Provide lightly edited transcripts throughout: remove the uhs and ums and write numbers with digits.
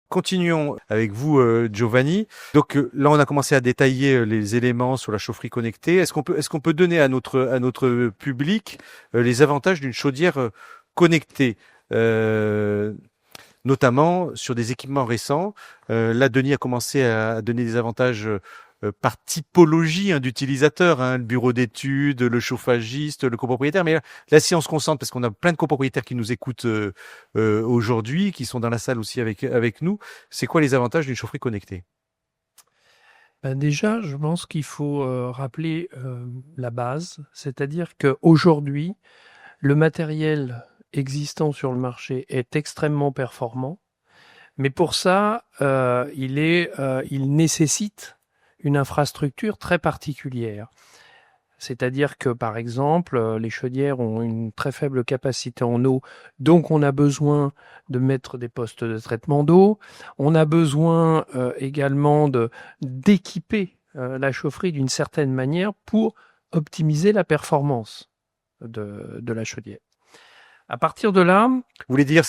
Continuons avec vous, Giovanni. Donc là, on a commencé à détailler les éléments sur la chaufferie connectée. Est-ce qu'on peut donner à notre public les avantages d'une chaudière connectée, notamment sur des équipements récents? Là, Denis a commencé à donner des avantages par typologie d'utilisateurs, le bureau d'études, le chauffagiste, le copropriétaire. Mais là, si on se concentre, parce qu'on a plein de copropriétaires qui nous écoutent aujourd'hui, qui sont dans la salle aussi avec nous, c'est quoi les avantages d'une chaufferie connectée? Déjà, je pense qu'il faut rappeler la base, c'est-à-dire qu'aujourd'hui, le matériel existant sur le marché est extrêmement performant, mais pour ça, il nécessite une infrastructure très particulière. C'est-à-dire que, par exemple, les chaudières ont une très faible capacité en eau, donc on a besoin de mettre des postes de traitement d'eau. On a besoin également d'équiper la chaufferie d'une certaine manière pour optimiser la performance de la chaudière. À partir de là, Vous voulez dire,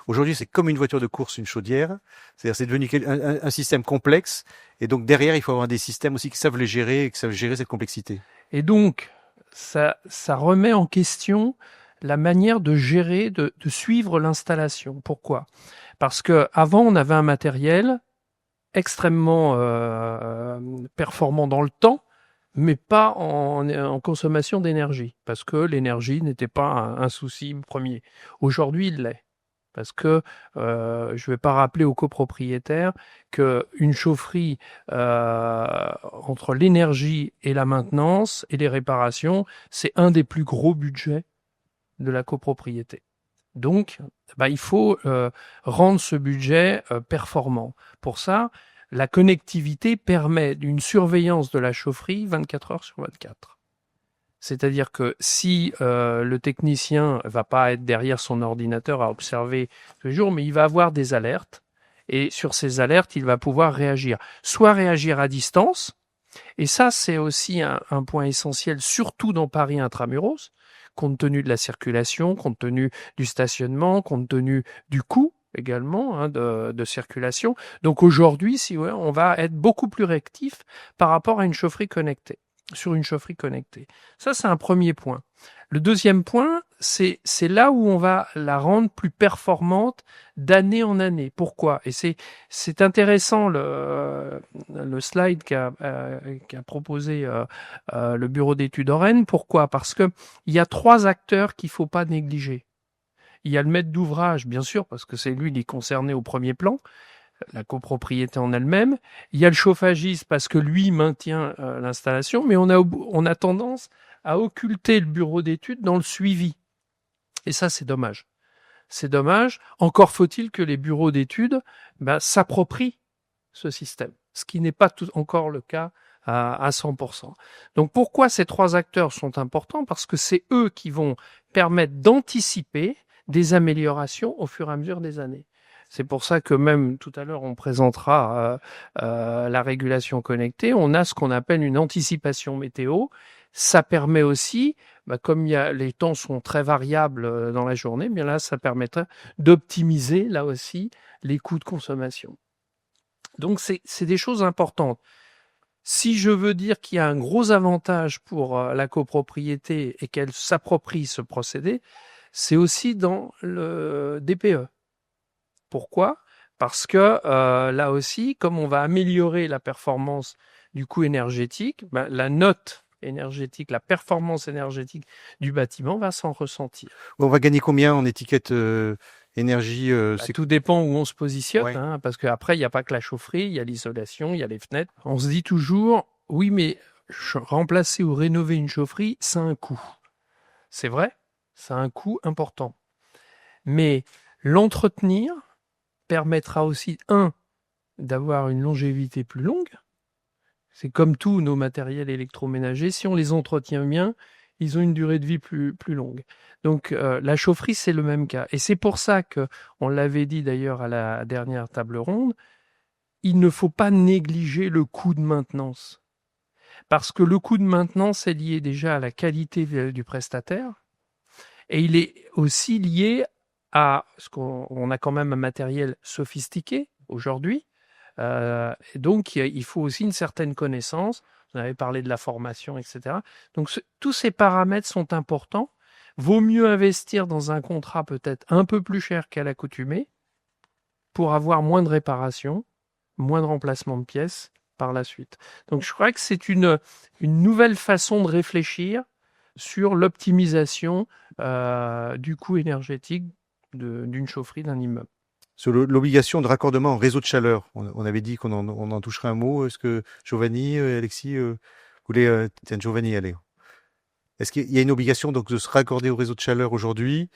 aujourd'hui, c'est comme une voiture de course, une chaudière. C'est-à-dire, c'est devenu un système complexe. Et donc, derrière, il faut avoir des systèmes aussi qui savent les gérer et qui savent gérer cette complexité. et donc ça remet en question la manière de gérer, de suivre l'installation. Pourquoi ? Parce que avant, on avait un matériel extrêmement performant dans le temps, mais pas en consommation d'énergie, parce que l'énergie n'était pas un souci premier. Aujourd'hui, il l'est. Parce que je ne vais pas rappeler aux copropriétaires qu'une chaufferie, entre l'énergie et la maintenance et les réparations, c'est un des plus gros budgets de la copropriété. Donc, il faut rendre ce budget performant. Pour ça, la connectivité permet une surveillance de la chaufferie 24 heures sur 24. C'est-à-dire que si le technicien va pas être derrière son ordinateur à observer tous les jours, mais il va avoir des alertes, et sur ces alertes, il va pouvoir réagir. Soit réagir à distance, et ça c'est aussi un point essentiel, surtout dans Paris intramuros, compte tenu de la circulation, compte tenu du stationnement, compte tenu du coût également de circulation. Donc aujourd'hui, on va être beaucoup plus réactif par rapport à une chaufferie connectée, sur une chaufferie connectée. Ça, c'est un premier point. Le deuxième point, c'est là où on va la rendre plus performante d'année en année. Pourquoi ? Et c'est intéressant le slide qu'a proposé le bureau d'études Oren. Pourquoi ? Parce que il y a 3 acteurs qu'il faut pas négliger. Il y a le maître d'ouvrage, bien sûr, parce que c'est lui qui est concerné au premier plan, la copropriété en elle-même. Il y a le chauffagiste parce que lui maintient l'installation, mais on a tendance à occulter le bureau d'études dans le suivi. Et ça, c'est dommage. C'est dommage. Encore faut-il que les bureaux d'études s'approprient ce système, ce qui n'est pas encore le cas à 100%. Donc pourquoi ces 3 acteurs sont importants ? Parce que c'est eux qui vont permettre d'anticiper des améliorations au fur et à mesure des années. C'est pour ça que même tout à l'heure, on présentera la régulation connectée. On a ce qu'on appelle une anticipation météo. Ça permet aussi, comme les temps sont très variables dans la journée, bien là, ça permettrait d'optimiser, là aussi, les coûts de consommation. Donc, c'est des choses importantes. Si je veux dire qu'il y a un gros avantage pour la copropriété et qu'elle s'approprie ce procédé, c'est aussi dans le DPE. Pourquoi ? Parce que là aussi, comme on va améliorer la performance du coût énergétique, la note énergétique, la performance énergétique du bâtiment va s'en ressentir. On va gagner combien en étiquette énergie Tout dépend où on se positionne, Ouais. parce qu'après, il n'y a pas que la chaufferie, il y a l'isolation, il y a les fenêtres. On se dit toujours, oui, mais remplacer ou rénover une chaufferie, ça a un coût. C'est vrai, ça a un coût important. Mais l'entretenir permettra aussi, d'avoir une longévité plus longue. C'est comme tous nos matériels électroménagers, si on les entretient bien, ils ont une durée de vie plus longue. Donc la chaufferie, c'est le même cas. Et c'est pour ça que, on l'avait dit d'ailleurs à la dernière table ronde, il ne faut pas négliger le coût de maintenance. Parce que le coût de maintenance est lié déjà à la qualité du prestataire, et il est aussi lié à ce qu'on a quand même un matériel sophistiqué aujourd'hui. Et donc, il faut aussi une certaine connaissance. Vous avez parlé de la formation, etc. Donc, tous ces paramètres sont importants. Vaut mieux investir dans un contrat peut-être un peu plus cher qu'à l'accoutumée pour avoir moins de réparations, moins de remplacement de pièces par la suite. Donc, je crois que c'est une nouvelle façon de réfléchir sur l'optimisation du coût énergétique d'une chaufferie, d'un immeuble. Sur l'obligation de raccordement en réseau de chaleur, on avait dit qu'on en toucherait un mot. Est-ce que Giovanni, Alexis, voulez... tiens, Giovanni, allez. Est-ce qu'il y a une obligation donc de se raccorder au réseau de chaleur aujourd'hui?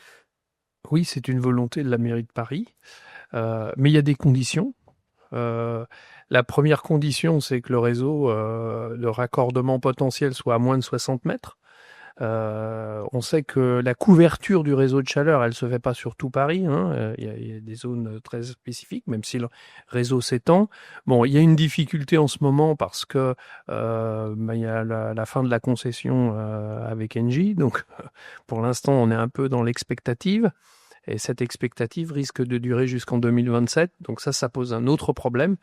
Oui, c'est une volonté de la mairie de Paris, mais il y a des conditions. La première condition, c'est que le réseau de raccordement potentiel soit à moins de 60 mètres. On sait que la couverture du réseau de chaleur, elle se fait pas sur tout Paris. Il y a des zones très spécifiques, même si le réseau s'étend. Bon, il y a une difficulté en ce moment parce que il y a la fin de la concession avec Engie. Donc, pour l'instant, on est un peu dans l'expectative. Et cette expectative risque de durer jusqu'en 2027. Donc ça pose un autre problème.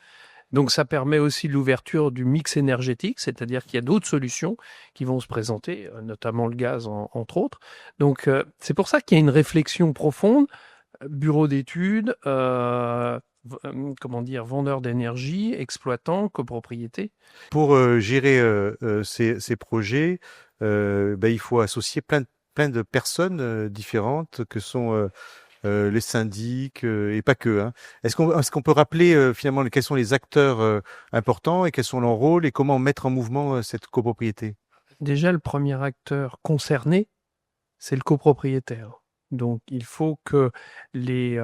Donc ça permet aussi l'ouverture du mix énergétique, c'est-à-dire qu'il y a d'autres solutions qui vont se présenter, notamment le gaz entre autres. Donc c'est pour ça qu'il y a une réflexion profonde, bureau d'études, vendeurs d'énergie, exploitants, copropriétés. Pour gérer ces projets, il faut associer plein de personnes différentes que sont les syndics et pas que. Hein. Est-ce qu'on peut rappeler finalement quels sont les acteurs importants et quels sont leurs rôles et comment mettre en mouvement cette copropriété? Déjà, le premier acteur concerné, c'est le copropriétaire. Donc, il faut que les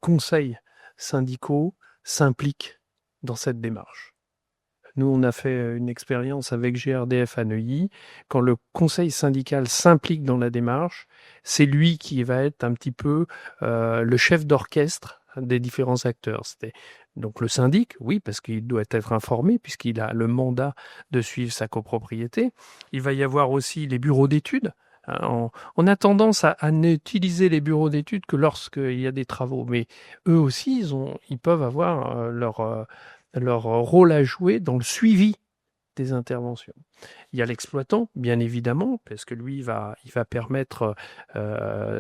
conseils syndicaux s'impliquent dans cette démarche. Nous, on a fait une expérience avec GRDF à Neuilly. Quand le conseil syndical s'implique dans la démarche, c'est lui qui va être un petit peu le chef d'orchestre des différents acteurs. Donc le syndic, oui, parce qu'il doit être informé, puisqu'il a le mandat de suivre sa copropriété. Il va y avoir aussi les bureaux d'études. On a tendance à n'utiliser les bureaux d'études que lorsqu'il y a des travaux, mais eux aussi, ils peuvent avoir leur rôle à jouer dans le suivi des interventions. Il y a l'exploitant, bien évidemment, parce que lui, il va permettre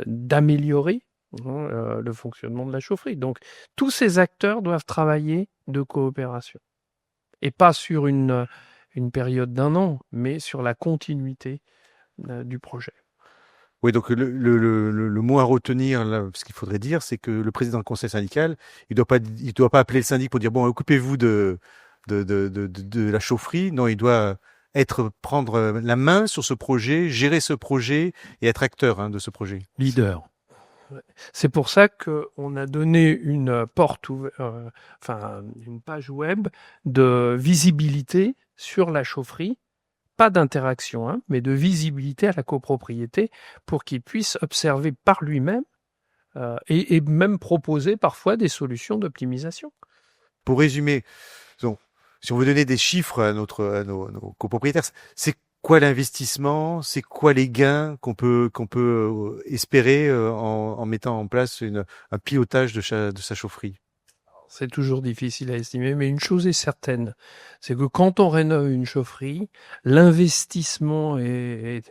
d'améliorer le fonctionnement de la chaufferie. Donc, tous ces acteurs doivent travailler de coopération. Et pas sur une période d'1 an, mais sur la continuité du projet. Oui, donc le mot à retenir, là, ce qu'il faudrait dire, c'est que le président du conseil syndical, il doit pas appeler le syndic pour dire bon, occupez-vous de la chaufferie. Non, il doit prendre la main sur ce projet, gérer ce projet et être acteur de ce projet. Leader. C'est pour ça qu'on a donné une une page web de visibilité sur la chaufferie. Pas d'interaction, mais de visibilité à la copropriété pour qu'il puisse observer par lui-même et même proposer parfois des solutions d'optimisation. Pour résumer, donc, si on veut donner des chiffres à nos copropriétaires, c'est quoi l'investissement? C'est quoi les gains qu'on peut espérer en mettant en place un pilotage de sa chaufferie? C'est toujours difficile à estimer, mais une chose est certaine, c'est que quand on rénove une chaufferie, l'investissement est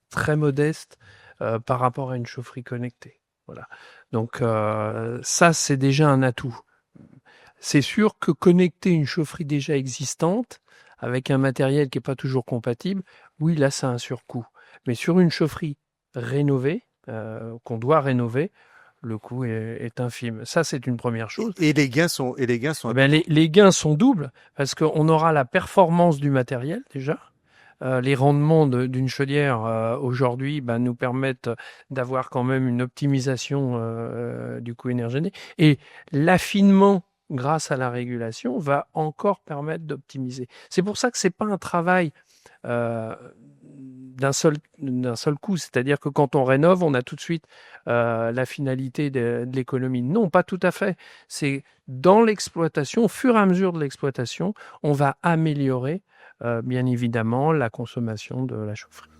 très modeste par rapport à une chaufferie connectée. Voilà. Donc ça, c'est déjà un atout. C'est sûr que connecter une chaufferie déjà existante avec un matériel qui n'est pas toujours compatible, oui, là, ça a un surcoût. Mais sur une chaufferie rénovée, qu'on doit rénover, le coût est infime. Ça, c'est une première chose. Et les gains sont les gains sont doubles parce qu'on aura la performance du matériel déjà. Les rendements d'une chaudière aujourd'hui nous permettent d'avoir quand même une optimisation du coût énergétique. Et l'affinement grâce à la régulation va encore permettre d'optimiser. C'est pour ça que c'est pas un travail d'un seul coup, c'est-à-dire que quand on rénove, on a tout de suite la finalité de l'économie. Non, pas tout à fait. C'est dans l'exploitation, au fur et à mesure de l'exploitation, on va améliorer bien évidemment la consommation de la chaufferie.